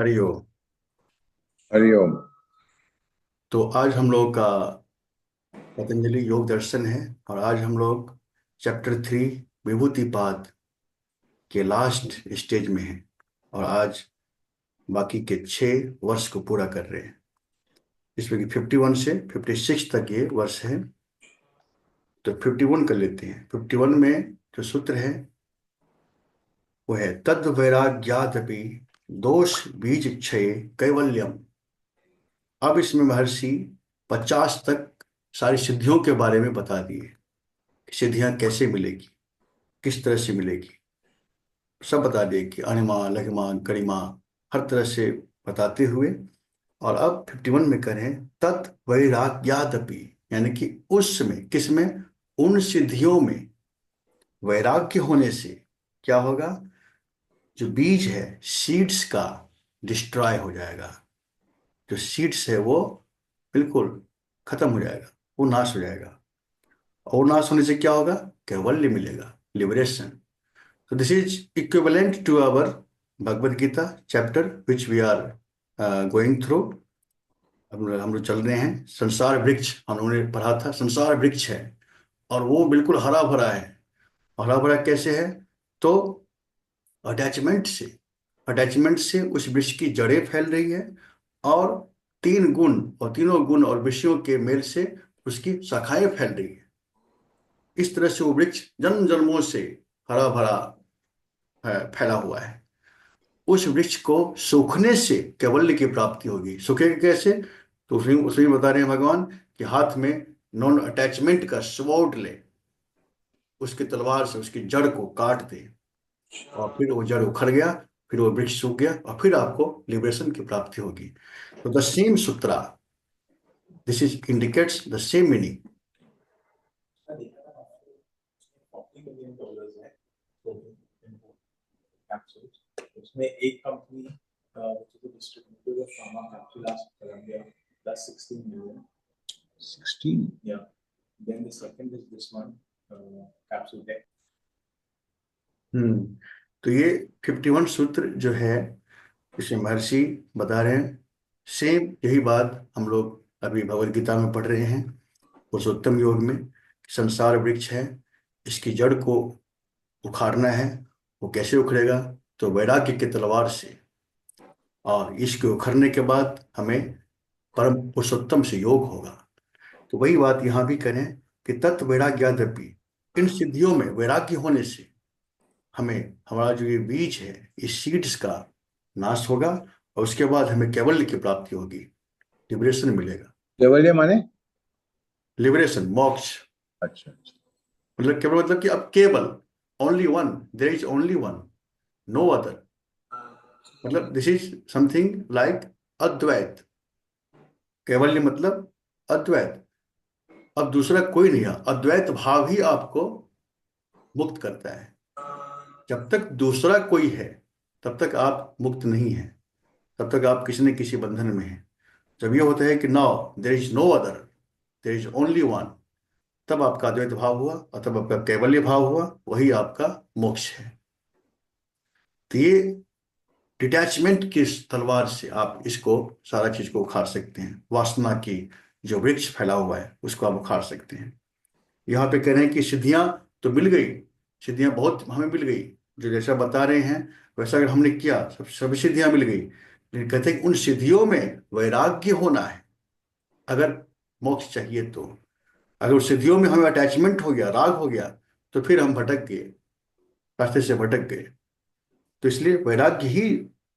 हरिओम। हरिओम। तो आज हम लोग का पतंजलि योग दर्शन है। और आज हम लोग चैप्टर 3 विभूतिपाद के लास्ट स्टेज में हैं। और आज बाकी के 6 वर्ष को पूरा कर रहे हैं। इसमें कि 51 से 56 तक ये वर्ष है। तो 51 कर लेते हैं। 51 में जो सूत्र है वो है तद वैराग्यादपि दोष बीज क्षय कैवल्यम। अब इसमें महर्षि 50 तक सारी सिद्धियों के बारे में बता दिए। सिद्धियां कैसे मिलेगी, किस तरह से मिलेगी, सब बता दिए कि अणिमा लघिमा गरिमा, हर तरह से बताते हुए। और अब 51 में करें तत् वैराग्यादपि, यानी कि उसमें किसमें, उन सिद्धियों में वैराग्य होने से क्या होगा, जो बीज है सीड्स का डिस्ट्रॉय हो जाएगा। जो सीड्स है वो बिल्कुल खत्म हो जाएगा, वो नाश हो जाएगा। और नाश होने से क्या होगा, कैवल्य मिलेगा, liberation. So this is equivalent to our Bhagavad Gita chapter which we are going through। हम लोग चल रहे हैं। संसार वृक्ष हम लोगों ने पढ़ा था, संसार वृक्ष है और वो बिल्कुल हरा भरा है। हरा भरा कैसे है, तो अटैचमेंट से, अटैचमेंट से उस वृक्ष की जड़ें फैल रही है। और 3 गुण, और तीनों गुण और विषयों के मेल से उसकी शाखाएं फैल रही है। इस तरह से वो वृक्ष जन्म जन्मों से हरा भरा फैला हुआ है। उस वृक्ष को सूखने से कैवल्य की प्राप्ति होगी। सूखेगा कैसे, तो उसमें उसमें बता रहे हैं भगवान कि हाथ में नॉन अटैचमेंट का स्वॉर्ड ले, उसकी तलवार से उसकी जड़ को काट दे, और फिर वो जड़ उखड़ गया, फिर वो वृक्ष सूख गया, और फिर आपको लिबरेशन की प्राप्ति होगी। तो the same Sutra, this is indicates the same meaning. $40 million है कैप्सूल्स। उसमें एक company distributor of pharma capsule आज Colombia plus 16 million. 16? Yeah. Then the second is this one, capsule tech. तो ये 51 सूत्र जो है, इसे महर्षि बता रहे हैं। सेम यही बात हम लोग अभी भगवत गीता में पढ़ रहे हैं, पुरुषोत्तम योग में। संसार वृक्ष है, इसकी जड़ को उखाड़ना है। वो कैसे उखड़ेगा, तो वैराग्य की तलवार से। और इसके उखड़ने के बाद हमें परम पुरुषोत्तम से योग होगा। तो वही बात यहाँ भी करें कि तत्व वैराग्यादपि, इन सिद्धियों में वैराग्य होने से हमें, हमारा जो ये बीज है, इस सीड्स का नाश होगा। और उसके बाद हमें कैवल्य की प्राप्ति होगी, लिबरेशन मिलेगा। केवल माने? लिबरेशन, मोक्ष। अच्छा अच्छा। मतलब केवल मतलब कि अब केवल, only one, there is only one, no other. मतलब this is something like advaita. कैवल्य मतलब अद्वैत। अब दूसरा कोई नहीं है, अद्वैत भाव ही आपको मुक्त करता है। जब तक दूसरा कोई है तब तक आप मुक्त नहीं हैं, तब तक आप किसी न किसी बंधन में हैं। जब ये होता है कि now there is no other, there is only one, तब आपका अद्वैत भाव हुआ और तब आपका कैवल्य भाव हुआ, वही आपका मोक्ष है। तो ये डिटैचमेंट की इस तलवार से आप इसको, सारा चीज को उखाड़ सकते हैं। वासना की जो वृक्ष फैला हुआ है उसको आप उखाड़ सकते हैं। यहाँ पे कह रहे हैं कि सिद्धियां तो मिल गई, सिद्धियां बहुत हमें मिल गई, जो जैसा बता रहे हैं वैसा अगर हमने किया सब सभी सिद्धियां मिल गई। लेकिन कहते हैं कि उन सिद्धियों में वैराग्य होना है, अगर मोक्ष चाहिए तो। अगर उस सिद्धियों में हमें अटैचमेंट हो गया, राग हो गया, तो फिर हम भटक गए, रास्ते से भटक गए। तो इसलिए वैराग्य ही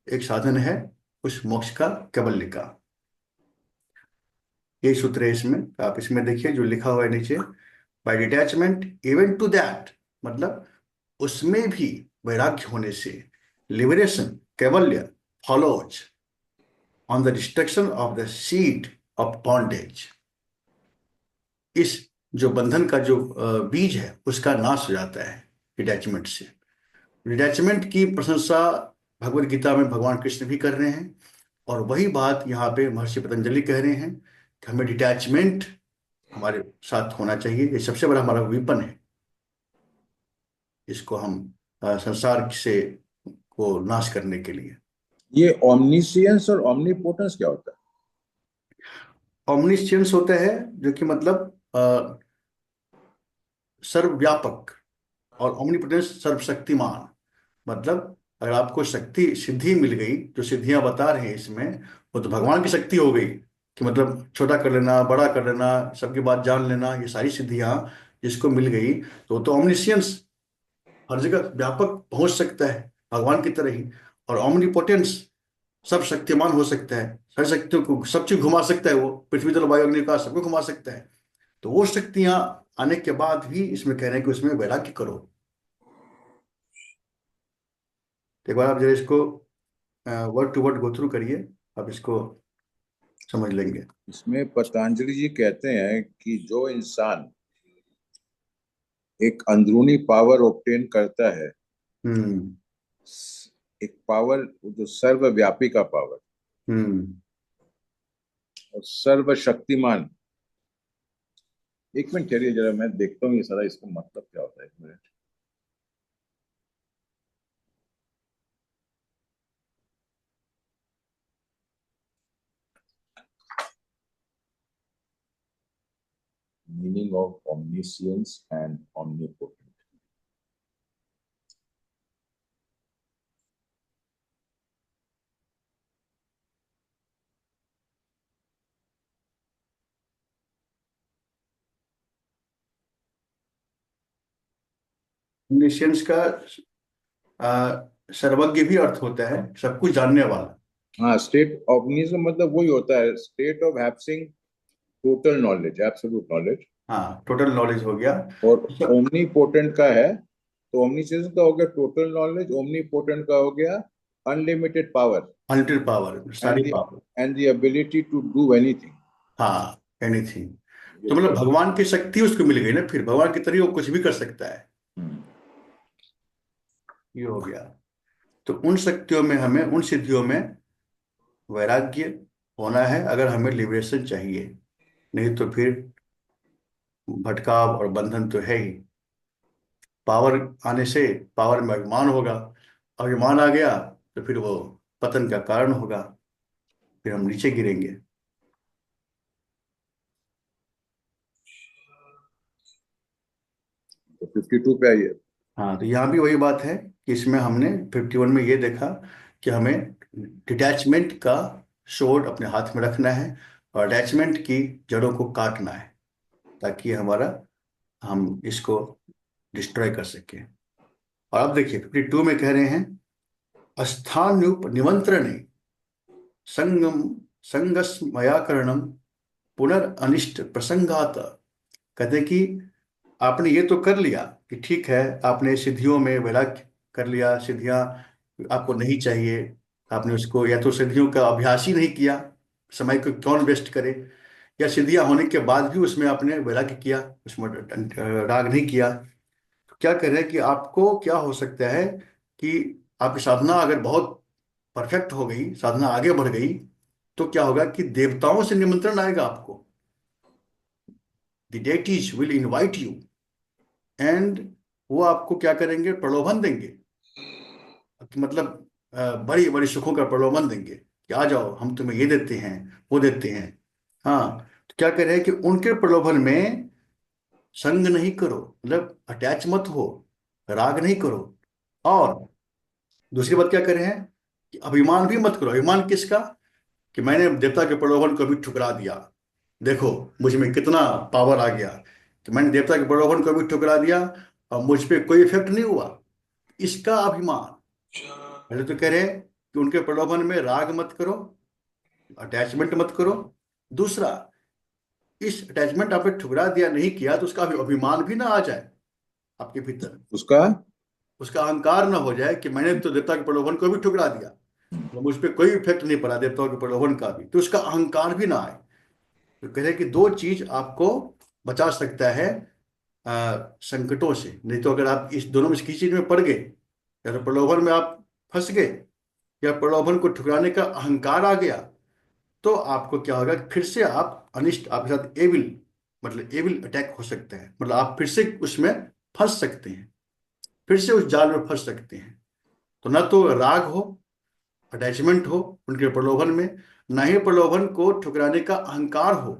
एक साधन है उस मोक्ष का, कैवल्य का। यही सूत्र है इसमें। आप इसमें देखिए जो लिखा हुआ है नीचे, by detachment even to that, मतलब उसमें भी वैराग्य होने से liberation, kaivalya follows on the destruction of the seed of bondage. इस जो बंधन का जो बीज है उसका नाश हो जाता है डिटैचमेंट से। डिटैचमेंट की प्रशंसा भगवत गीता में भगवान कृष्ण भी कर रहे हैं। और वही बात यहाँ पे महर्षि पतंजलि कह रहे हैं कि हमें डिटैचमेंट हमारे साथ होना चाहिए। ये सबसे बड़ा हमारा विपन है। इसको हम संसार से को नाश करने के लिए। ये ओमनिशियंस और ओमनीपोटेंस क्या होता ऑमनिशेंस होता है जो कि मतलब सर्वव्यापक, और ओमनीपोटेंस सर्वशक्तिमान। मतलब अगर आपको शक्ति सिद्धि मिल गई, जो सिद्धियां बता रहे हैं इसमें, वो तो भगवान की शक्ति हो गई कि मतलब छोटा कर लेना, बड़ा कर लेना, सबकी बात जान लेना, ये सारी सिद्धियां जिसको मिल गई तो वो तो ओमनिशियंस, हर जगह व्यापक पहुंच सकता है भगवान की तरह ही। और ओमनीपोटेंस सब शक्तिमान हो सकता है, हर शक्तियों को सब चीज घुमा सकता है, वो पृथ्वी जल वायु अग्नि आकाश सबको घुमा सकता है। तो वो शक्तियां आने के बाद भी इसमें कह रहे हैं कि उसमें वैराग्य करो। तो एक बार आप जरा इसको word to word go through करिए, आप इसको समझ लेंगे। है? इसमें पतंजलि जी कहते हैं कि जो इंसान एक अंदरूनी पावर ऑब्टेन करता है, हम्म। एक पावर जो सर्वव्यापी का पावर हम्म। और सर्वशक्तिमान। एक मिनट ठहरिए जरा, मैं देखता हूँ ये सारा इसका मतलब क्या होता है। एक minute. Meaning of omniscience and omnipotent। omniscience का सर्वज्ञ भी अर्थ होता है, सब कुछ जानने वाला। हाँ, स्टेट ऑब्निज्म मतलब वही होता है, state of having total knowledge, absolute knowledge. हाँ, टोटल नॉलेज हो गया। और सब ओमनीपोटेंट का है, तो ओमनीसेंस का हो गया टोटल नॉलेज, ओमनीपोटेंट का हो गया unlimited power unlimited power, and सारी the power. And the ability to do anything. हाँ, एनीथिंग। ये तो मतलब सब। भगवान की शक्ति उसको मिल गई ना, फिर भगवान की तरह वो कुछ भी कर सकता है। हम्म। ये हो गया। तो उन शक्तियों में हमें, उन सिद्धियों में वैराग्य होना है अगर हमें लिबरेशन चाहिए। नहीं तो फिर भटकाव और बंधन तो है ही। पावर आने से पावर में अभिमान होगा, अभिमान आ गया तो फिर वो पतन का कारण होगा, फिर हम नीचे गिरेंगे। तो 52 पे आइए। हाँ, तो यहाँ भी वही बात है कि इसमें हमने 51 में ये देखा कि हमें डिटैचमेंट का स्वॉर्ड अपने हाथ में रखना है, और अटैचमेंट की जड़ों को काटना है, ताकि हमारा, हम इसको डिस्ट्रॉय कर सकें। और अब देखिए 52 में कह रहे हैं, स्थान निमंत्रण संगम संगस्मयाकरणम पुनर्अनिष्ट प्रसंगात। कहते हैं कि आपने ये तो कर लिया कि ठीक है, आपने सिद्धियों में वैराग्य कर लिया, सिद्धियां आपको नहीं चाहिए, आपने उसको या तो सिद्धियों का अभ्यास ही नहीं किया, समय को कौन वेस्ट करे, या सिद्धियां होने के बाद भी उसमें आपने वैराग्य किया, उसमें राग नहीं किया। तो क्या कह रहे हैं कि आपको क्या हो सकता है कि आपकी साधना अगर बहुत परफेक्ट हो गई, साधना आगे बढ़ गई, तो क्या होगा कि देवताओं से निमंत्रण आएगा आपको। The deities will invite you, and वो आपको क्या करेंगे, प्रलोभन देंगे कि मतलब बड़ी बड़ी सुखों का प्रलोभन देंगे कि आ जाओ, हम तुम्हें ये देते हैं, वो देते हैं। हाँ, तो क्या कह रहे हैं कि उनके प्रलोभन में संग नहीं करो, मतलब अटैच मत हो, राग नहीं करो। और दूसरी बात क्या कर रहे हैं कि अभिमान भी मत करो। अभिमान किसका? कि मैंने देवता के प्रलोभन को भी ठुकरा दिया, देखो मुझ में कितना पावर आ गया, कि मैंने देवता के प्रलोभन को भी ठुकरा दिया और मुझ पे कोई इफेक्ट नहीं हुआ, इसका अभिमान। पहले तो कह रहे हैं कि उनके प्रलोभन में राग मत करो, अटैचमेंट मत करो। दूसरा, इस अटैचमेंट आपने ठुकरा दिया, नहीं किया, तो उसका अभिमान भी ना आ जाए आपके भीतर, उसका। उसका अहंकार ना हो जाए कि मैंने तो देवता के प्रलोभन को भी ठुकरा दिया, तो मुझ पर कोई इफेक्ट नहीं पड़ा देवताओं के प्रलोभन का भी, तो उसका अहंकार भी ना आए। तो कह रहे हैं कि दो चीज आपको बचा सकता है संकटों से। नहीं तो अगर आप इस दोनों में से किसी चीज में पड़ गए, या तो प्रलोभन में आप फंस गए, या प्रलोभन को ठुकराने का अहंकार आ गया, तो आपको क्या होगा कि फिर से आप अनिष्ट, आपके साथ एविल, मतलब एविल अटैक हो सकता है, मतलब आप फिर से उसमें फंस सकते हैं, फिर से उस जाल में फंस सकते हैं। तो ना तो राग हो, अटैचमेंट हो उनके प्रलोभन में, ना ही प्रलोभन को ठुकराने का अहंकार हो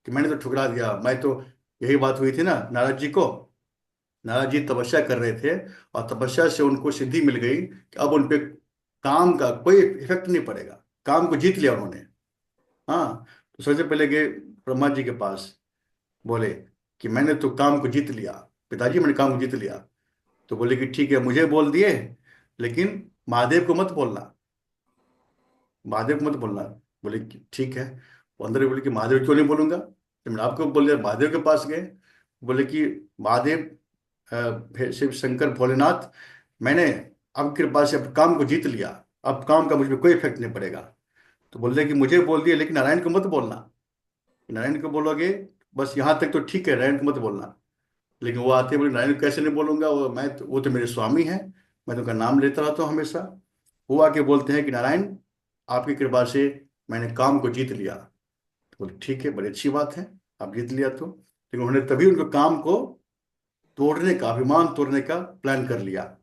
कि मैंने तो ठुकरा दिया, मैं तो, यही बात हुई थी ना नारद जी को। नारद जी तपस्या कर रहे थे और तपस्या से उनको सिद्धि मिल गई कि अब उन पे काम का कोई इफेक्ट नहीं पड़ेगा, काम को जीत लिया उन्होंने। हाँ, तो सबसे पहले गए ब्रह्मा जी के पास, बोले कि मैंने तो काम को जीत लिया, पिताजी मैंने काम को जीत लिया। तो बोले कि ठीक है, मुझे बोल दिए, लेकिन महादेव को मत बोलना, महादेव को मत बोलना। बोले कि ठीक है। वो अंदर बोले कि महादेव क्यों नहीं बोलूंगा, तो मैंने आपको बोल दिया। महादेव के पास गए, बोले कि महादेव, शिव शंकर भोलेनाथ, मैंने अब कृपा से अब काम को जीत लिया, अब काम का मुझ पर कोई इफेक्ट नहीं पड़ेगा। तो बोले कि मुझे बोल दिया, लेकिन नारायण को मत बोलना, नारायण को बोलोगे बस यहाँ तक तो ठीक है, नारायण को मत बोलना। लेकिन वो आते बोले नारायण को कैसे नहीं बोलूंगा, वो तो मेरे स्वामी है, मैं तो उनका नाम लेता रहता हूँ हमेशा। वो आके बोलते हैं कि नारायण, आपकी कृपा से मैंने काम को जीत लिया। तो बोले ठीक है, बड़ी अच्छी बात है, आप जीत लिया तो। लेकिन उन्होंने तभी उनको काम को तोड़ने का, अभिमान तोड़ने का प्लान कर लिया।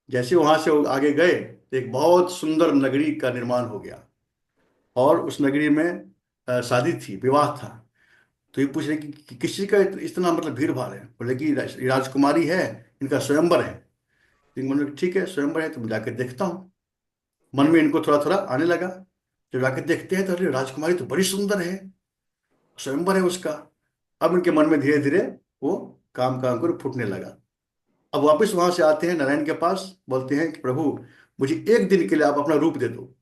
जैसे वहां से वो आगे गए तो एक बहुत सुंदर नगरी का निर्माण हो गया, और उस नगरी में शादी थी, विवाह था। तो ये पूछ रहे कि किसी का इतना मतलब भीड़ भाड़ है। बोले कि राजकुमारी है, इनका स्वयंवर है। लेकिन बोले ठीक है, स्वयंवर है तो मैं जाकर देखता हूँ। मन में इनको थोड़ा थोड़ा आने लगा। जब जाकर देखते हैं तो अरे राजकुमारी तो बड़ी सुंदर है, स्वयंवर है उसका। अब इनके मन में धीरे धीरे वो काम का अंकुर फूटने लगा। अब वापस वहां से आते हैं नारायण के पास, बोलते हैं कि प्रभु, मुझे एक दिन के लिए आप अपना रूप दे दो,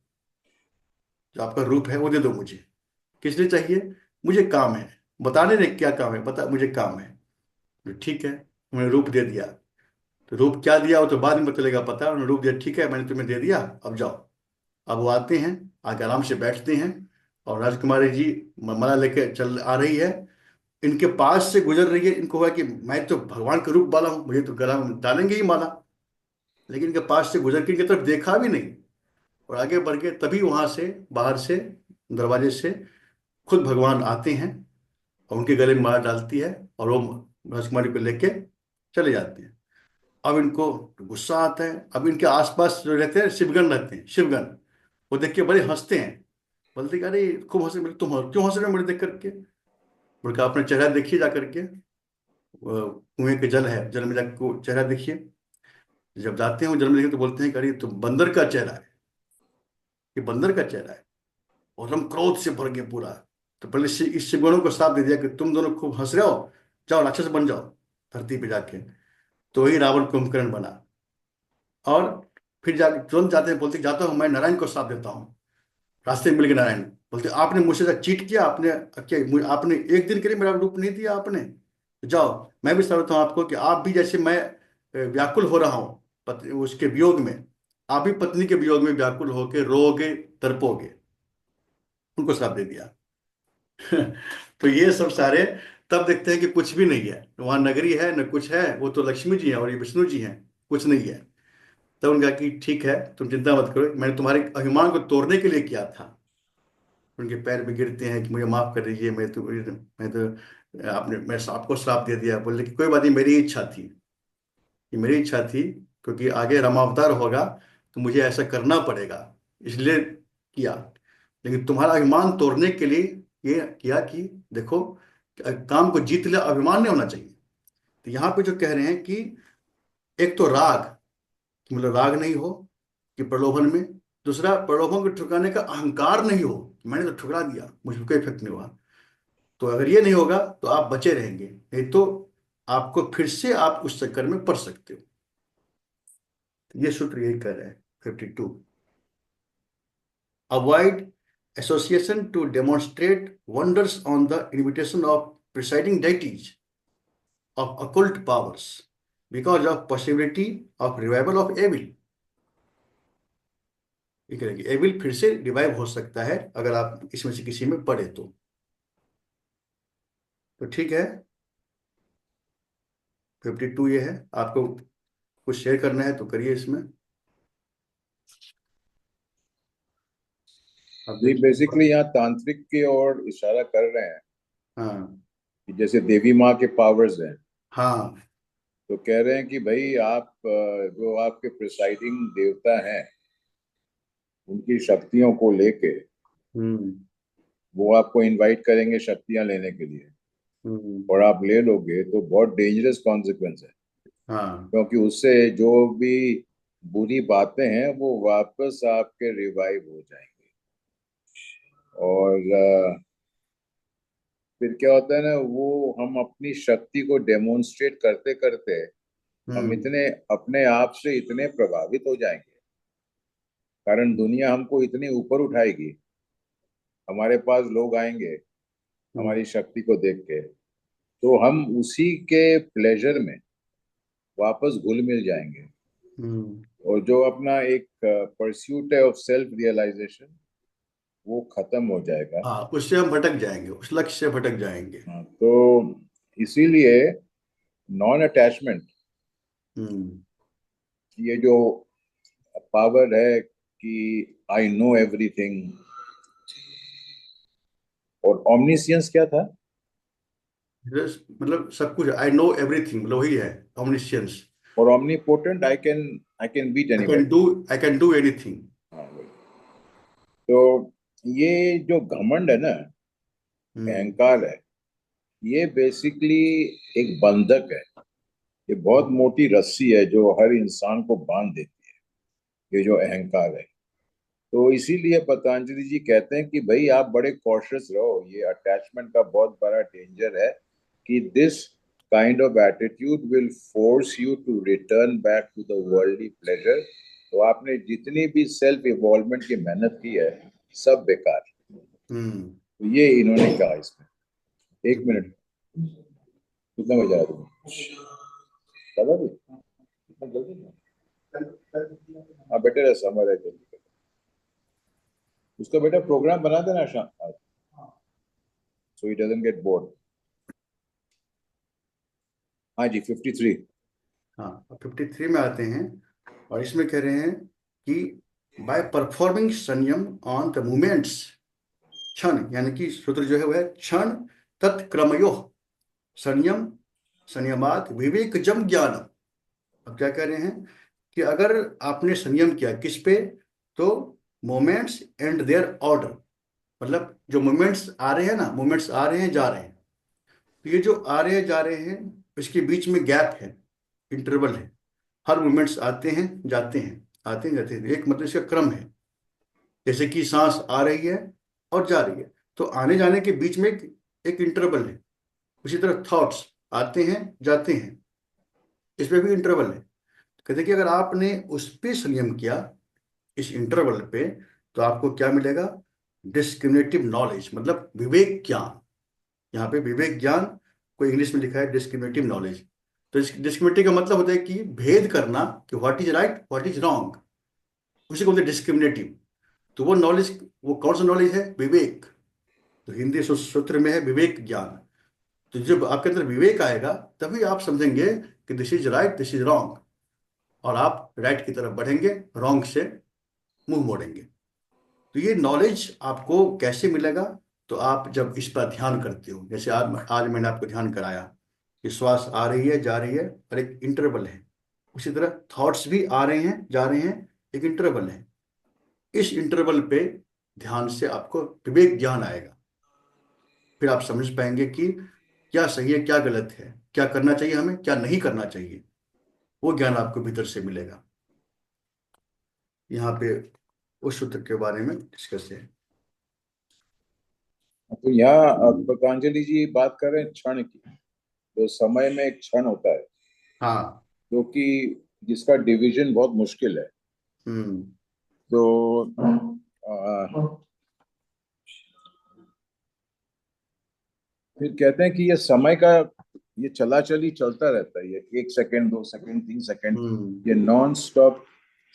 जो आपका रूप है वो दे दो मुझे। किस लिए चाहिए? मुझे काम है। बताने नहीं क्या काम है, बता, मुझे काम है। तो ठीक है, उन्होंने रूप दे दिया। तो रूप क्या दिया वो तो बाद में चलेगा पता, उन्होंने रूप दिया, ठीक है मैंने तुम्हें दे दिया, अब जाओ। अब वो आते हैं, आके आराम से बैठते हैं, और राजकुमारी जी माला लेके चल आ रही है, इनके पास से गुजर रही है। इनको हुआ कि मैं तो भगवान के रूप वाला हूँ, मुझे तो गला में डालेंगे ही माला। लेकिन इनके पास से गुजर के इनकी तरफ देखा भी नहीं, और आगे बढ़ के तभी वहां से बाहर से दरवाजे से खुद भगवान आते हैं, और उनके गले में माला डालती है, और वो राजकुमारी को लेके चले जाते हैं। अब इनको गुस्सा आता है। अब इनके आसपास जो रहते हैं शिवगण रहते हैं, शिवगण, वो देख के बड़े हंसते हैं। बोलते कि अरे खूब हंसे, बोले तुम क्यों हंस रहे हो मुझे देख करके? बोले अपना चेहरा देखिए जा करके, कुएं के जल है, जल में जाकर चेहरा देखिए। जब जाते हैं वो जल में देखिए तो बोलते हैं कि अरे तो बंदर का चेहरा है, ये बंदर का चेहरा है। और हम क्रोध से भर गए पूरा। तो पहले इस शिवगणों को श्राप दे दिया कि तुम दोनों खूब हंस रहे हो, जाओ राक्षस बन जाओ धरती पे जाके। तो वही रावण कुंभकर्ण बना। और फिर जाके तुरंत जाते हैं, बोलते जाता हूँ मैं नारायण को श्राप देता हूँ। रास्ते में मिल गए नारायण, बोलते आपने मुझसे चीट किया, आपने क्या, आपने एक दिन के लिए मेरा रूप नहीं दिया आपने, तो जाओ मैं भी समझता हूँ आपको कि आप भी जैसे मैं व्याकुल हो रहा हूँ उसके वियोग में, आप भी पत्नी के वियोग में व्याकुल होके रोगे, तड़पोगे। उनको श्राप दे दिया। तो ये सब सारे, तब देखते हैं कि कुछ भी नहीं है वहां, नगरी है न कुछ है, वो तो लक्ष्मी जी हैं और ये विष्णु जी हैं, कुछ नहीं है। तब उनका कि ठीक है, तुम चिंता मत करो, मैंने तुम्हारे अभिमान को तोड़ने के लिए किया था। उनके पैर में गिरते हैं कि मुझे माफ कर दीजिए, मैं तो आपने, मैं आपको श्राप दे दिया। बोले कि कोई बात नहीं, मेरी इच्छा थी, ये मेरी इच्छा थी, क्योंकि आगे रामावतार होगा तो मुझे ऐसा करना पड़ेगा, इसलिए किया। लेकिन तुम्हारा अभिमान तोड़ने के लिए ये किया कि देखो, काम को जीत लिया, अभिमान नहीं होना चाहिए। तो यहाँ पे जो कह रहे हैं कि एक तो राग, कि मतलब राग नहीं हो कि प्रलोभन में, दूसरा प्रलोभन को ठुकराने का अहंकार नहीं हो कि मैंने तो ठुकरा दिया, मुझे कोई इफेक्ट नहीं हुआ। तो अगर ये नहीं होगा तो आप बचे रहेंगे, नहीं तो आपको फिर से आप उस चक्कर में पड़ सकते हो। तो ये सूत्र यही कह रहे हैं 52। Avoid association to demonstrate wonders on the invitation of presiding deities of occult powers because of possibility of revival of evil। ये करेंगे एविल फिर से रिवाइव हो सकता है अगर आप इसमें से किसी में पड़े तो ठीक है। 52 ये है। आपको कुछ शेयर करना है तो करिए इसमें। आप ये देखिए। बेसिकली यहाँ तांत्रिक की ओर इशारा कर रहे हैं हाँ कि जैसे देवी माँ के पावर्स हैं, हाँ। तो कह रहे हैं कि भाई आप जो आपके प्रिसाइडिंग देवता हैं उनकी शक्तियों को लेके हम्म। वो आपको इनवाइट करेंगे शक्तियां लेने के लिए, हम्म। और आप ले लोगे तो बहुत डेंजरस कॉन्सिक्वेंस है, हाँ। क्योंकि उससे जो भी बुरी बातें हैं वो वापस आपके रिवाइव हो जाएंगे। और फिर क्या होता है ना, वो हम अपनी शक्ति को डेमोन्स्ट्रेट करते करते हम हम्म। इतने अपने आप से इतने प्रभावित हो जाएंगे, कारण दुनिया हमको इतनी ऊपर उठाएगी, हमारे पास लोग आएंगे हम्म। हमारी शक्ति को देख के, तो हम उसी के प्लेजर में वापस घुल मिल जाएंगे। हम्म। और जो अपना एक परस्यूट है ऑफ सेल्फ रियलाइजेशन वो खत्म हो जाएगा। हाँ, उससे हम भटक जाएंगे, उस लक्ष्य से भटक जाएंगे। हाँ, तो इसीलिए नॉन अटैचमेंट, हम्म। ये जो पावर है कि आई नो एवरीथिंग, और ऑमनिसियंस क्या था? मतलब सब कुछ, आई नो एवरीथिंग, मतलब वही है omniscience। और omnipotent, I can beat I can anybody. Do I can do anything. हाँ वही। तो ये जो घमंड है ना, हम्म। अहंकार है, ये बेसिकली एक बंधक है। ये बहुत मोटी रस्सी है जो हर इंसान को बांध देती है, ये जो अहंकार है। तो इसीलिए पतंजलि जी कहते हैं कि भाई आप बड़े कॉशियस रहो, ये अटैचमेंट का बहुत बड़ा डेंजर है, कि this kind of attitude will force you to return back to the worldly pleasure. तो आपने जितनी भी सेल्फ इवॉल्वमेंट की मेहनत की है सब बेकार। हम्म। तो ये इन्होंने कहा इसमें। एक हम्म। मिनट, कितना बजा रहा तुम्हें? चलो भी इतना जल्दी नहीं? हाँ बेटर है, समर है जल्दी। उसका बेटा प्रोग्राम बना देना शाम, सो ही डजंट गेट बोर्ड। हाँ जी, 53। हाँ, 53 में आते हैं और इसमें कह रहे हैं कि बाय परफॉर्मिंग संयम ऑन द मूवमेंट्स, क्षण, यानी कि सूत्र जो है वह है क्षण तत्क्रमयो संयम, संयमात विवेकजम ज्ञानम। अब क्या कह रहे हैं कि अगर आपने संयम किया किस पे, तो मोमेंट्स एंड देयर ऑर्डर, मतलब जो मोमेंट्स आ रहे हैं ना, मोमेंट्स आ रहे हैं जा रहे हैं, तो ये जो आ रहे हैं जा रहे हैं इसके बीच में गैप है, इंटरवल है। हर मोमेंट्स आते हैं जाते हैं, आते हैं जाते हैं, एक मतलब इसका क्रम है। जैसे कि सांस आ रही है और जा रही है, तो आने जाने के बीच में एक इंटरवल है। उसी तरह थॉट्स आते हैं जाते हैं, इसमें भी इंटरवल है। कहते हैं कि अगर आपने उस पे संयम किया, इस इंटरवल पे, तो आपको क्या मिलेगा? डिस्क्रिमिनेटिव नॉलेज, मतलब विवेक ज्ञान। यहाँ पे विवेक ज्ञान को इंग्लिश में लिखा है डिस्क्रिमिनेटिव नॉलेज। तो इस डिस्क्रिमिनेटिव का मतलब होता है कि भेद करना, कि what is right what is wrong, उसी को बोलते हैं डिस्क्रिमिनेटिव। तो वो नॉलेज, वो कौन सा नॉलेज है? विवेक। तो हिंदी सूत्र में है विवेक ज्ञान। तो जब आपके अंदर विवेक आएगा तभी आप समझेंगे कि this is right this is wrong, और आप राइट की तरफ बढ़ेंगे, रॉन्ग से मुंह मोड़ेंगे। तो ये नॉलेज आपको कैसे मिलेगा? तो आप जब इस पर ध्यान करते हो, जैसे आज आज मैंने आपको ध्यान कराया कि श्वास आ रही है जा रही है और एक इंटरवल है, उसी तरह थॉट्स भी आ रहे हैं जा रहे हैं, एक इंटरवल है। इस इंटरवल पे ध्यान से आपको विवेक ज्ञान आएगा। फिर आप समझ पाएंगे कि क्या सही है क्या गलत है, क्या करना चाहिए हमें क्या नहीं करना चाहिए। वो ज्ञान आपको भीतर से मिलेगा। यहाँ पे उस सूत्र के बारे में डिस्कस है। तो यहाँ पतंजलि जी बात कर रहे हैं क्षण की। तो समय में एक क्षण होता है हाँ। जो कि जिसका डिवीजन बहुत मुश्किल है। हम्म। तो फिर कहते हैं कि ये समय का ये चला चली चलता रहता है, ये 1 सेकंड 2 सेकंड 3 सेकंड, हम्म। ये नॉन स्टॉप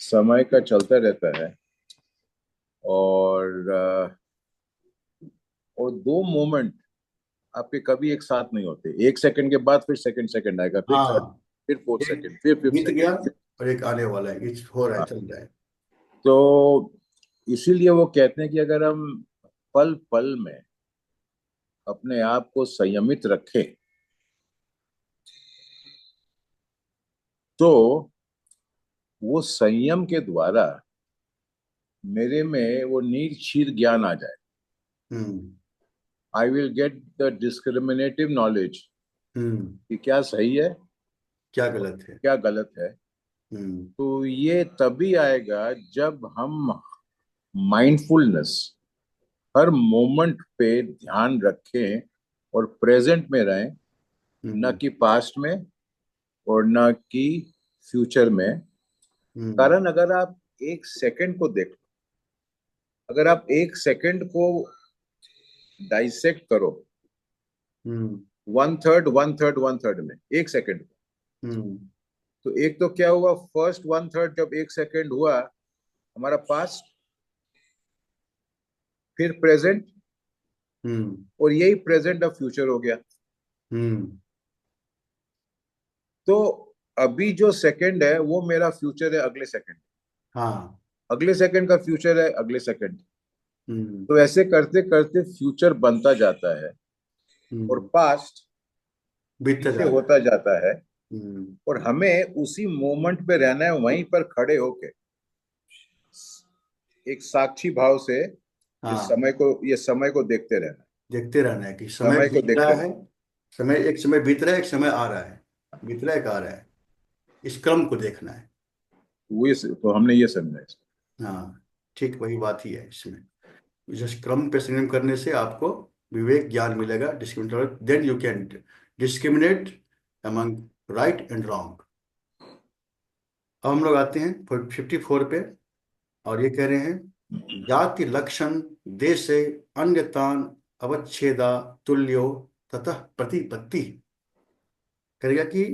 समय का चलता रहता है। और और दो मोमेंट आपके कभी एक साथ नहीं होते। 1 सेकंड के बाद फिर सेकंड सेकंड आएगा, फिर थर्ड, हाँ, फिर फोर्थ एक सेकंड, फिर फिफ्थ बीत गया सेकंड। और एक आने वाला है, ये हो रहा है, हाँ, चल रहा है। तो इसीलिए वो कहते हैं कि अगर हम पल पल में अपने आप को संयमित रखें तो वो संयम के द्वारा मेरे में वो निर्छीर ज्ञान आ जाए। Hmm. I will get the discriminative knowledge hmm. कि क्या सही है, क्या गलत है। क्या गलत है। हम्म। तो ये तभी आएगा जब हम माइंडफुलनेस हर मोमेंट पे ध्यान रखें और प्रेजेंट में रहें, न हम्म। कि पास्ट में और न कि फ्यूचर में। हम्म। कारण अगर आप एक सेकंड को देख, अगर आप एक सेकंड को डाइसेक्ट करो, hmm. One third one third one third में एक सेकंड, हम्म। तो एक तो क्या हुआ, फर्स्ट वन थर्ड जब एक सेकंड हुआ, हमारा पास्ट, फिर प्रेजेंट, हम्म। और यही प्रेजेंट अब फ्यूचर हो गया। हम्म। तो अभी जो सेकंड है वो मेरा फ्यूचर है अगले सेकंड, हाँ। अगले सेकंड का फ्यूचर है अगले सेकंड। हम्म। तो ऐसे करते करते फ्यूचर बनता जाता है और हम्म। पास्ट बीतता पीछे जा रहा है। होता जाता है। हम्म। और हमें उसी मोमेंट पे रहना है, वहीं पर खड़े होके एक साक्षी भाव से हाँ, ये समय को देखते रहना देखते रहना है कि है, समय समय को बीत रहा देखते है। रहना समय, एक समय बीत रहा है, एक समय आ रहा है। बीत रहा है, एक आ रहा है। इस क्रम को देखना है। है। तो हमने ये समझा इसको। हाँ, ठीक वही बात ही है इसमें। जिस क्रम पे संयम करने से आपको विवेक ज्ञान मिलेगा, discriminate, then you can discriminate among right and wrong. अब हम लोग आते हैं 54 पे, और ये कह रहे हैं जाति लक्षण देश अन्यतान अवच्छेदा तुल्यो ततः प्रतिपत्ति। करेगा कि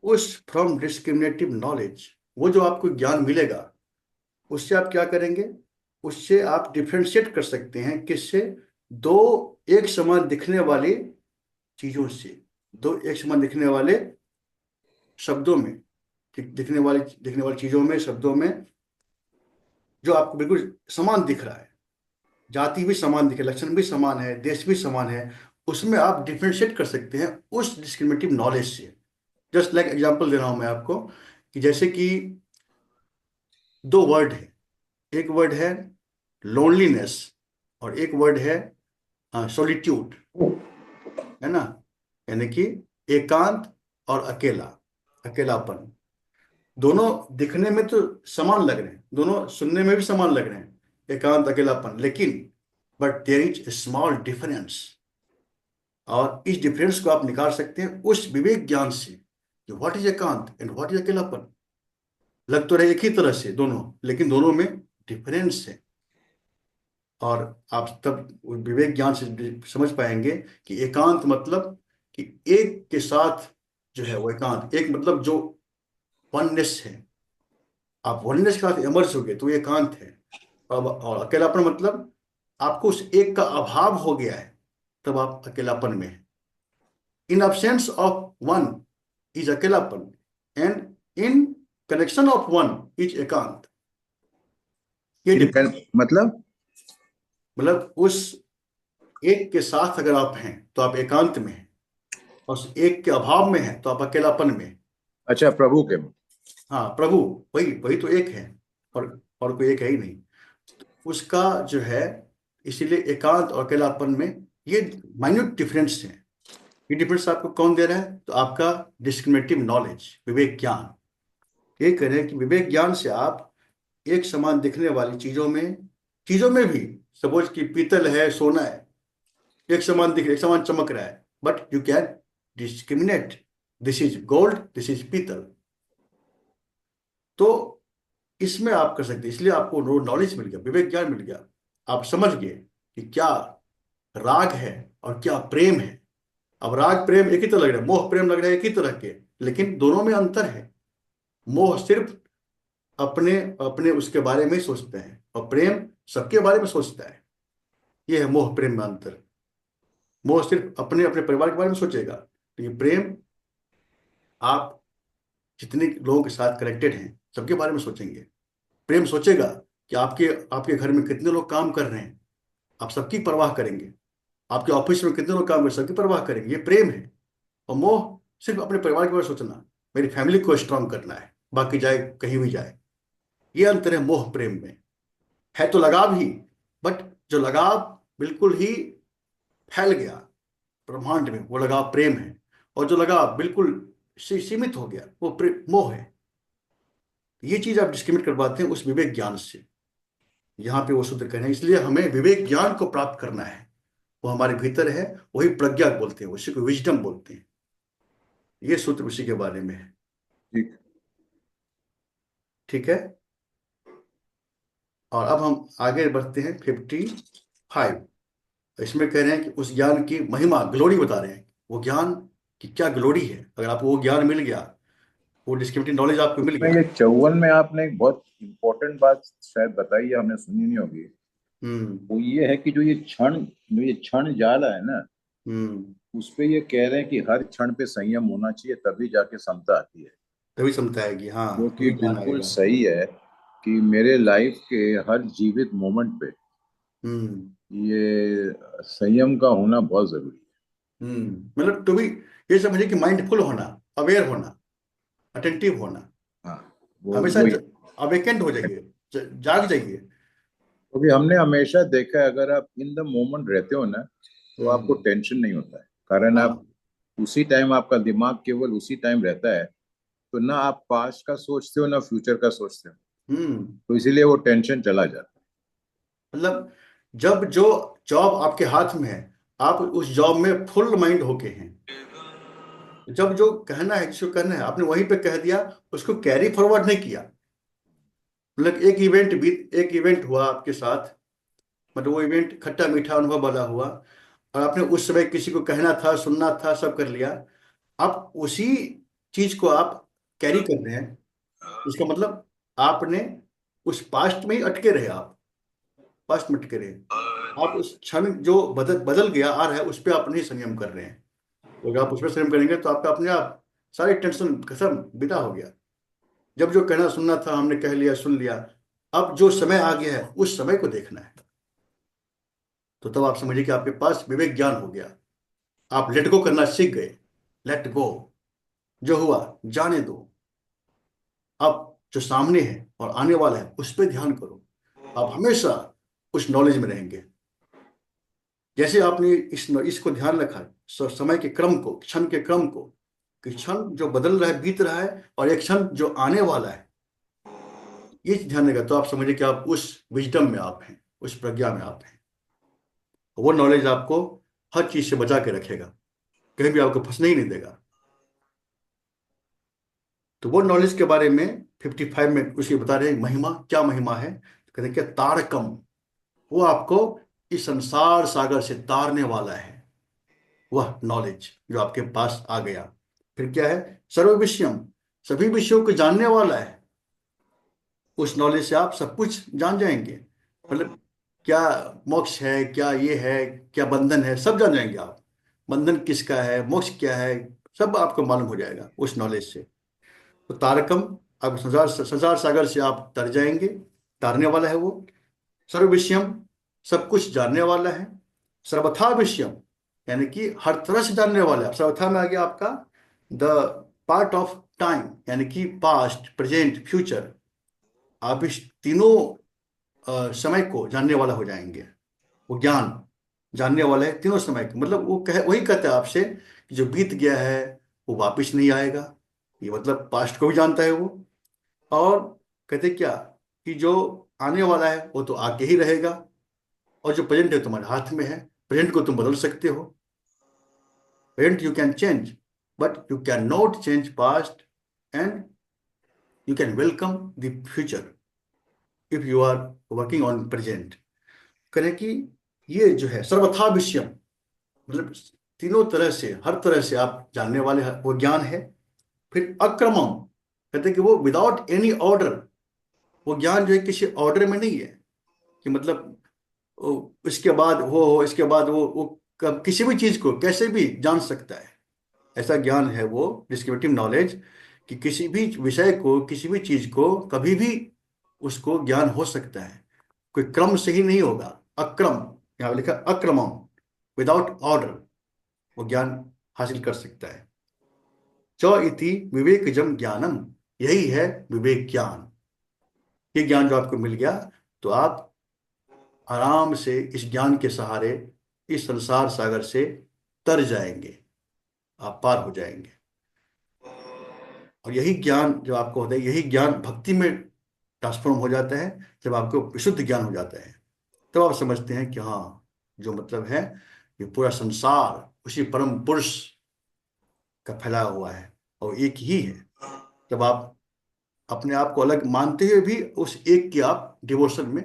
उस फ्रॉम डिस्क्रिमिनेटिव नॉलेज, वो जो आपको ज्ञान मिलेगा, उससे आप क्या करेंगे, उससे आप डिफ्रेंशिएट कर सकते हैं। किससे? दो एक समान दिखने वाली चीजों से, दो एक समान दिखने वाले शब्दों में, दिखने वाली चीजों में, शब्दों में, जो आपको बिल्कुल समान दिख रहा है। जाति भी समान दिखे, लक्षण भी समान है, देश भी समान है, उसमें आप डिफ्रेंशिएट कर सकते हैं उस डिस्क्रिमिनेटिव नॉलेज से। जस्ट लाइक एग्जांपल दे रहा हूं मैं आपको, कि जैसे कि दो वर्ड है, एक वर्ड है लोनलीनेस और एक वर्ड है सॉलिट्यूड, है ना? यानी कि एकांत और अकेला, अकेलापन। दोनों दिखने में तो समान लग रहे हैं, दोनों सुनने में भी समान लग रहे हैं, एकांत अकेलापन, लेकिन but there is a small difference. और इस डिफरेंस को आप निकाल सकते हैं उस विवेक ज्ञान से कि व्हाट इज एकांत एंड व्हाट इज अकेलापन। लग तो रहे एक ही तरह से दोनों, लेकिन दोनों में डिफरेंस है। और आप तब विवेक ज्ञान से समझ पाएंगे कि एकांत मतलब कि एक के साथ जो है वो एकांत, एक मतलब जो वननेस है, आप वननेस के साथ इमर्ज हो गए तो ये एकांत है। अब और अकेलापन मतलब आपको उस एक का अभाव हो गया है, तब आप अकेलापन में हैं। In absence of one is अकेलापन, and in connection of one is एकांत। ये डिफरेंस, मतलब मतलब उस एक के साथ अगर आप हैं तो आप एकांत में हैं, और उस एक के अभाव में हैं तो आप अकेलापन में हैं। अच्छा, प्रभु के। हाँ, प्रभु वही वही तो एक है, और कोई एक है ही नहीं उसका जो है। इसीलिए एकांत और अकेलापन में ये माइन्यूट डिफरेंस है। ये डिफरेंस आपको कौन दे रहा है? तो आपका डिस्क्रिमिनेटिव नॉलेज, विवेक ज्ञान। ये कह रहे हैं कि विवेक ज्ञान से आप एक समान दिखने वाली चीजों में भी, सपोज कि पीतल है, सोना है, एक समान दिख, एक समान चमक रहा है, but you can discriminate, this is gold, this is पीतल। तो इसमें आप कर सकते हैं, इसलिए आपको नॉलेज मिल गया, विवेक ज्ञान मिल गया। आप समझ गए कि क्या राग है और क्या प्रेम है। अब राग प्रेम एक ही तरह लग रहा है, मोह प्रेम लग रहा है एक ही तरह के, लेकिन दोनों में अंतर है। मोह सिर्फ अपने अपने उसके बारे में ही सोचते हैं, और प्रेम सबके बारे में सोचता है। ये है मोह प्रेम में अंतर। मोह सिर्फ अपने अपने परिवार के बारे में सोचेगा, लेकिन प्रेम आप जितने लोगों के साथ कनेक्टेड हैं सबके बारे में सोचेंगे। प्रेम सोचेगा कि आपके आपके घर में कितने लोग काम कर रहे हैं, आप सबकी परवाह करेंगे। आपके ऑफिस में कितने लोग काम कर, सबकी परवाह करेंगे, ये प्रेम है। और मोह सिर्फ अपने परिवार के बारे में सोचना, मेरी फैमिली को स्ट्रांग करना है, बाकी जाए कहीं भी जाए। ये अंतर है मोह प्रेम में। है तो लगाव ही, बट जो लगाव बिल्कुल ही फैल गया ब्रह्मांड में, वो लगाव प्रेम है। और जो लगाव बिल्कुल सीमित हो गया, वो मोह है। ये चीज आप डिस्क्रिमिनेट करवाते हैं उस विवेक ज्ञान से। यहाँ पे वो सूत्र कहना है, इसलिए हमें विवेक ज्ञान को प्राप्त करना है। वो हमारे भीतर है, वही प्रज्ञा बोलते हैं, उसी को विजडम बोलते हैं। ये सूत्र उसी के बारे में है। ठीक। ठीक है। और अब हम आगे बढ़ते हैं 55। इसमें कह रहे हैं कि उस ज्ञान की महिमा, ग्लोरी बता रहे हैं। वो ज्ञान की क्या ग्लोरी है, अगर आपको वो ज्ञान मिल गया, वो डिस्क्रिमिनेटिव नॉलेज आपको मिल उसमें गया। ये 54 में आपने एक बहुत इंपॉर्टेंट बात शायद बताई है, हमने सुनी नहीं होगी। हम्म। वो ये है कि जो ये क्षण जाल है ना, हम्म। उस पे ये कह रहे हैं कि हर क्षण पे संयम होना चाहिए, तभी जाके समता आती है। तभी समझ आएगी, हाँ, जो कि तभी ज्ञान बिल्कुल आएगा। सही है कि मेरे लाइफ के हर जीवित मोमेंट पे हम्म। ये संयम का होना बहुत जरूरी मतलब टू बी, ये समझिए कि माइंडफुल होना, अवेयर होना, अटेंटिव होना। है। हाँ, वो हमेशा वही। अवेकेंट हो जाइए, जाग जाइए। क्योंकि हमने हमेशा देखा है, अगर आप इन द मोमेंट रहते हो ना, तो आपको हम्म। टेंशन नहीं होता है। कारण आप हाँ। उसी टाइम, आपका दिमाग केवल उसी टाइम रहता है। तो ना आप पास्ट का सोचते हो, ना फ्यूचर का सोचते हो। हम्म। तो इसीलिए वो टेंशन चला जाता मतलब जब जो जॉब आपके हाथ में है, आप उस जॉब में फुल माइंड होके हैं। जब जो कहना है, जिसको करना है, आपने वहीं पे कह दिया, उसको कैरी फॉरवर्ड नहीं किया। मतलब एक इवेंट हुआ आपके साथ, मतलब वो इवेंट खट्टा मीठा अनुभव वाला हुआ, और आपने उस समय किसी को कहना था, सुनना था, सब कर लिया। आप उसी चीज को आप कैरी कर रहे हैं। इसका मतलब आपने उस पास्ट में ही अटके रहे, आप पास्ट में अटके रहे। आप उस क्षण जो बदल बदल गया आ रहा है, उस पर आप नहीं संयम कर रहे हैं। तो अगर आप उस पर संयम करेंगे तो आपका अपने आप सारी टेंशन खत्म, विदा हो गया। जब जो कहना सुनना था हमने कह लिया, सुन लिया। अब जो समय आ गया है, उस समय को देखना है। तो तब आप समझिए कि आपके पास विवेक ज्ञान हो गया। आप लेट गो करना सीख गए। लेट गो, जो हुआ जाने दो। अब जो सामने है और आने वाला है, उस पर ध्यान करो। आप हमेशा उस नॉलेज में रहेंगे। जैसे आपने इसको ध्यान रखा, समय के क्रम को, क्षण के क्रम को, कि क्षण जो बदल रहा है, बीत रहा है, और एक क्षण जो आने वाला है, ये ध्यान रखा, तो आप समझिए कि आप उस विजडम में आप हैं, उस प्रज्ञा में आप हैं। वो नॉलेज आपको हर चीज से बचा के रखेगा, कहीं भी आपको फंसने ही नहीं देगा। तो वो नॉलेज के बारे में 55 में उसकी बता रहे हैं महिमा। क्या महिमा है, तो कहते हैं क्या, तारकम। वो आपको इस संसार सागर से तारने वाला है, वह नॉलेज जो आपके पास आ गया। फिर क्या है, सर्व विषयम, सभी विषयों को जानने वाला है। उस नॉलेज से आप सब कुछ जान जाएंगे। मतलब क्या मोक्ष है, क्या ये है, क्या बंधन है, सब जान जाएंगे आप। बंधन किसका है, मोक्ष क्या है, सब आपको मालूम हो जाएगा उस नॉलेज से। तो तारकम, अब संसार संसार सागर से आप तर जाएंगे, तारने वाला है वो। सर्व विषयम, सब कुछ जानने वाला है। सर्वथा विषयम, यानी कि हर तरह से जानने वाला है। सर्वथा में आ गया आपका द पार्ट ऑफ टाइम, यानी कि पास्ट, प्रेजेंट, फ्यूचर। आप इस तीनों समय को जानने वाला हो जाएंगे। वो ज्ञान जानने वाला है तीनों समय को। मतलब वो वही कहता है आपसे कि जो बीत गया है वो वापस नहीं आएगा। ये मतलब पास्ट को भी जानता है वो। और कहते क्या, कि जो आने वाला है वो तो आके ही रहेगा। और जो प्रेजेंट है तुम्हारे हाथ में है। प्रेजेंट को तुम बदल सकते हो। Present you can change, but you can not change past. And you can welcome the future if you are working on present. करें कि ये जो है सर्वथा विषयम, मतलब तीनों तरह से, हर तरह से आप जानने वाले वो ज्ञान है। फिर अक्रमम, कहते हैं कि वो विदाउट एनी ऑर्डर। वो ज्ञान जो है किसी ऑर्डर में नहीं है, कि मतलब इसके बाद वो हो, इसके बाद वो कब किसी भी चीज को कैसे भी जान सकता है। ऐसा ज्ञान है वो डिस्क्रिप्टिव नॉलेज, कि किसी भी विषय को, किसी भी चीज को कभी भी उसको ज्ञान हो सकता है। कोई क्रम से ही नहीं होगा। अक्रम, यहाँ लिखा अक्रमम, विदाउट ऑर्डर वो ज्ञान हासिल कर सकता है। च इति विवेकजम ज्ञानम, यही है विवेक ज्ञान। ये ज्ञान जो आपको मिल गया, तो आप आराम से इस ज्ञान के सहारे इस संसार सागर से तर जाएंगे, आप पार हो जाएंगे। और यही ज्ञान जो आपको होता है, यही ज्ञान भक्ति में ट्रांसफॉर्म हो जाता है। जब आपको विशुद्ध ज्ञान हो जाता है, तो आप समझते हैं कि हाँ, जो मतलब है, ये पूरा संसार उसी परम पुरुष का फैला हुआ है और एक ही है। जब आप अपने आप को अलग मानते हुए भी उस एक की आप डिवोशन में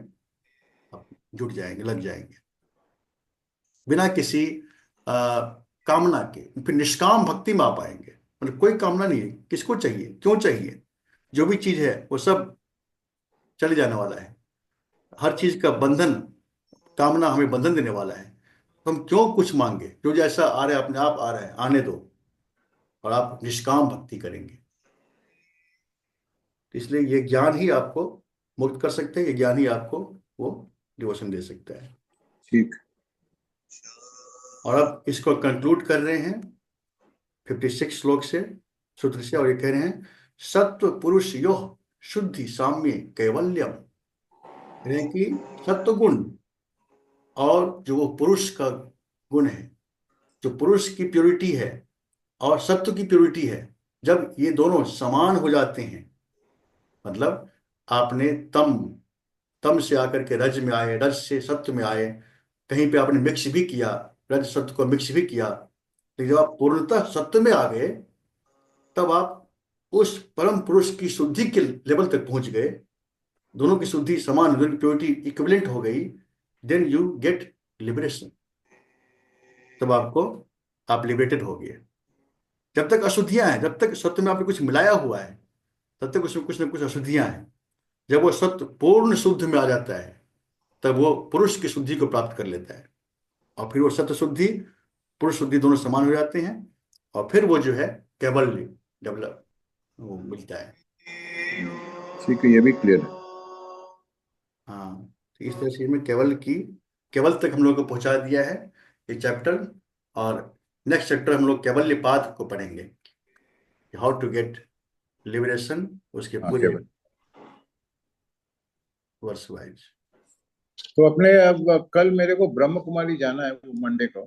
आप जुट जाएंगे, लग जाएंगे, बिना किसी आ, कामना के। फिर निष्काम भक्ति में आप आएंगे, मतलब कोई कामना नहीं है, किसको चाहिए, क्यों चाहिए, जो भी चीज है वो सब चले जाने वाला है। हर चीज का बंधन, कामना हमें बंधन देने वाला है। तो हम क्यों कुछ मांगे, जो जैसा आ रहा है अपने आप आ रहा है, आने दो, और आप निष्काम भक्ति करेंगे। तो इसलिए ये ज्ञान ही आपको मुक्त कर सकते हैं, ये ज्ञान ही आपको वो डिवोशन दे सकता है। ठीक। और अब इसको कंक्लूड कर रहे हैं 56 श्लोक से, सूत्र से, और ये कह रहे हैं, सत्व पुरुष योह शुद्धि साम्य कैवल्यम। कह रहे हैं कि सत्व गुण और जो वो पुरुष का गुण है, जो पुरुष की प्योरिटी है और सत्व की प्योरिटी है, जब ये दोनों समान हो जाते हैं, मतलब आपने तम तम से आकर के रज में आए, रज से सत्व में आए, कहीं पे आपने मिक्स भी किया, रज सत्व को मिक्स भी किया, लेकिन जब आप पूर्णतः सत्व में आ गए, तब आप उस परम पुरुष की शुद्धि के लेवल तक पहुंच गए, दोनों की शुद्धि समान, दोनों की प्योरिटी इक्विवेलेंट हो गई, देन यू गेट लिबरेशन। तब आपको, आप लिबरेटेड हो गए। जब तक अशुद्धियां हैं, जब तक सत्य में आपने कुछ मिलाया हुआ है, तब तक उसमें कुछ ना कुछ अशुद्धियां हैं। जब वो सत्य पूर्ण शुद्ध में आ जाता है, तब वो पुरुष की शुद्धि को प्राप्त कर लेता है, और फिर वो सत्य शुद्धि, पुरुष शुद्धि दोनों समान हो जाते हैं, और फिर वो जो है कैवल्य डेवलप वो मिलता है। ठीक है, ये भी क्लियर है। हाँ, तो इस तरह से इसमें केवल तक हम लोग को पहुंचा दिया है ये चैप्टर। और नेक्स्ट चैप्टर हम लोग कैवल्यपाद को पढ़ेंगे, हाउ टू गेट लिबरेशन, उसके हाँ, पूरे केवल। Verse wise. तो अपने अब कल मेरे को ब्रह्म कुमारी जाना है, वो मंडे को।